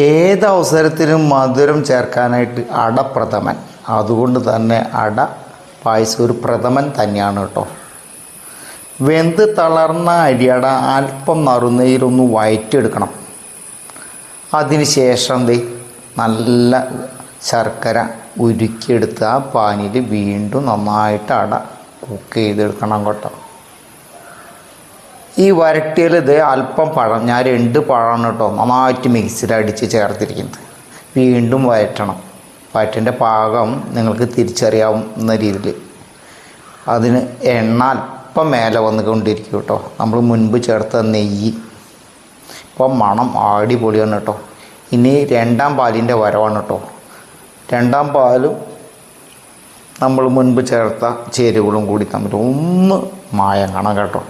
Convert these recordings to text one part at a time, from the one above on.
ഏതവസരത്തിലും മധുരം ചേർക്കാനായിട്ട് അടപ്രഥമൻ. അതുകൊണ്ട് തന്നെ അട പായസം ഒരു പ്രഥമൻ തന്നെയാണ് കേട്ടോ. വെന്ത് തളർന്ന അരിയട അല്പം നറുനെയ്യിലൊന്ന് വഴറ്റിയെടുക്കണം. അതിന് ശേഷം നല്ല ശർക്കര ഉരുക്കിയെടുത്ത് ആ പാനിൽ വീണ്ടും നന്നായിട്ട് അട കുക്ക് ചെയ്തെടുക്കണം കേട്ടോ. ഈ വരട്ടിയിൽ അല്പം പഴം, ഞാൻ 2 പഴമാണ് കേട്ടോ നന്നായിട്ട് മിക്സിയിലടിച്ച് ചേർത്തിരിക്കുന്നത്. വീണ്ടും വഴറ്റണം. വഴറ്റിൻ്റെ പാകം നിങ്ങൾക്ക് തിരിച്ചറിയാവുന്ന രീതിയിൽ അതിന് എണ്ണ അല്പം മേലെ വന്നുകൊണ്ടിരിക്കും കേട്ടോ. നമ്മൾ മുൻപ് ചേർത്ത നെയ്യ് ഇപ്പം മണം അടിപൊളിയാണ് കേട്ടോ. ഇനി 2ാം പാലിൻ്റെ വരവാണ് കേട്ടോ. 2ാം പാലും നമ്മൾ മുൻപ് ചേർത്ത ചേരുവകളും കൂടി തമ്മിൽ ഒന്ന് മായങ്ങണം കേട്ടോ.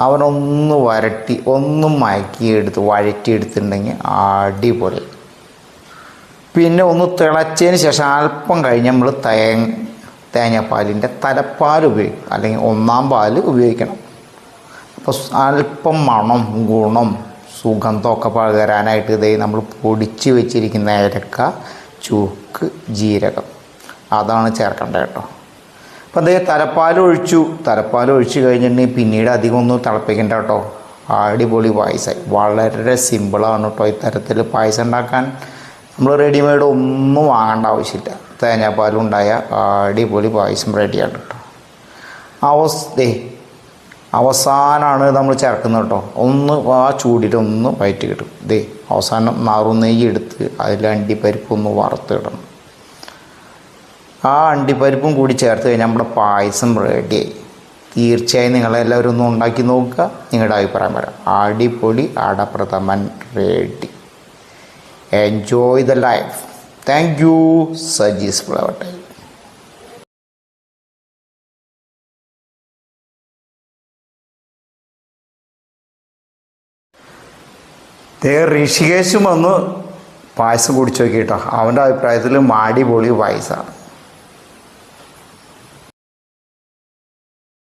അവനൊന്ന് വരട്ടി ഒന്നും വഴറ്റിയെടുത്തിട്ടുണ്ടെങ്കിൽ അടിപൊളി. പിന്നെ ഒന്ന് തിളച്ചതിന് ശേഷം അല്പം കഴിഞ്ഞ് നമ്മൾ തേങ്ങാപ്പാലിൻ്റെ തലപ്പാൽ ഉപയോഗിക്കും, അല്ലെങ്കിൽ 1ാം പാൽ ഉപയോഗിക്കണം. അപ്പോൾ അല്പം മണം, ഗുണം, സുഗന്ധമൊക്കെ പകരാനായിട്ട് നമ്മൾ പൊടിച്ച് വെച്ചിരിക്കുന്ന ഏലക്ക, ചുക്ക്, ജീരകം അതാണ് ചേർക്കേണ്ടത് കേട്ടോ. അപ്പോൾ തലപ്പാൽ ഒഴിച്ച് കഴിഞ്ഞിട്ടുണ്ടെങ്കിൽ പിന്നീട് അധികം ഒന്നും തിളപ്പിക്കേണ്ട കേട്ടോ. അടിപൊളി പായസം. വളരെ സിമ്പിളാണ് കേട്ടോ ഇത്തരത്തിൽ പായസം ഉണ്ടാക്കാൻ. നമ്മൾ റെഡിമെയ്ഡ് ഒന്നും വാങ്ങേണ്ട ആവശ്യമില്ല. തേങ്ങാപ്പാലും ഉണ്ടായ അടിപൊളി പായസം റെഡിയാണ് കേട്ടോ. അവസാനമാണ് നമ്മൾ ചേർക്കുന്നത് കേട്ടോ. ഒന്ന് ആ ചൂടിലൊന്ന് വയറ്റി കിട്ടും. അവസാനം നറുനെയ്യ് എടുത്ത് അതിൽ അണ്ടിപ്പരിപ്പൊന്ന് വറുത്തിടണം. ആ അണ്ടിപ്പരിപ്പും കൂടി ചേർത്ത് കഴിഞ്ഞാൽ നമ്മുടെ പായസം റെഡിയായി. തീർച്ചയായും നിങ്ങളെല്ലാവരും ഒന്ന് ഉണ്ടാക്കി നോക്കുക. നിങ്ങളുടെ അഭിപ്രായം പറയാം. അടിപൊളി അടപ്രഥമൻ ready. Enjoy the life. Thank you. സജീസ് ഫ്ലവർ ടൈം. ഋഷികേശും വന്ന് പായസം കുടിച്ചു നോക്കിയിട്ടോ. അവൻ്റെ അഭിപ്രായത്തിൽ അടിപൊളി പായസമാണ്.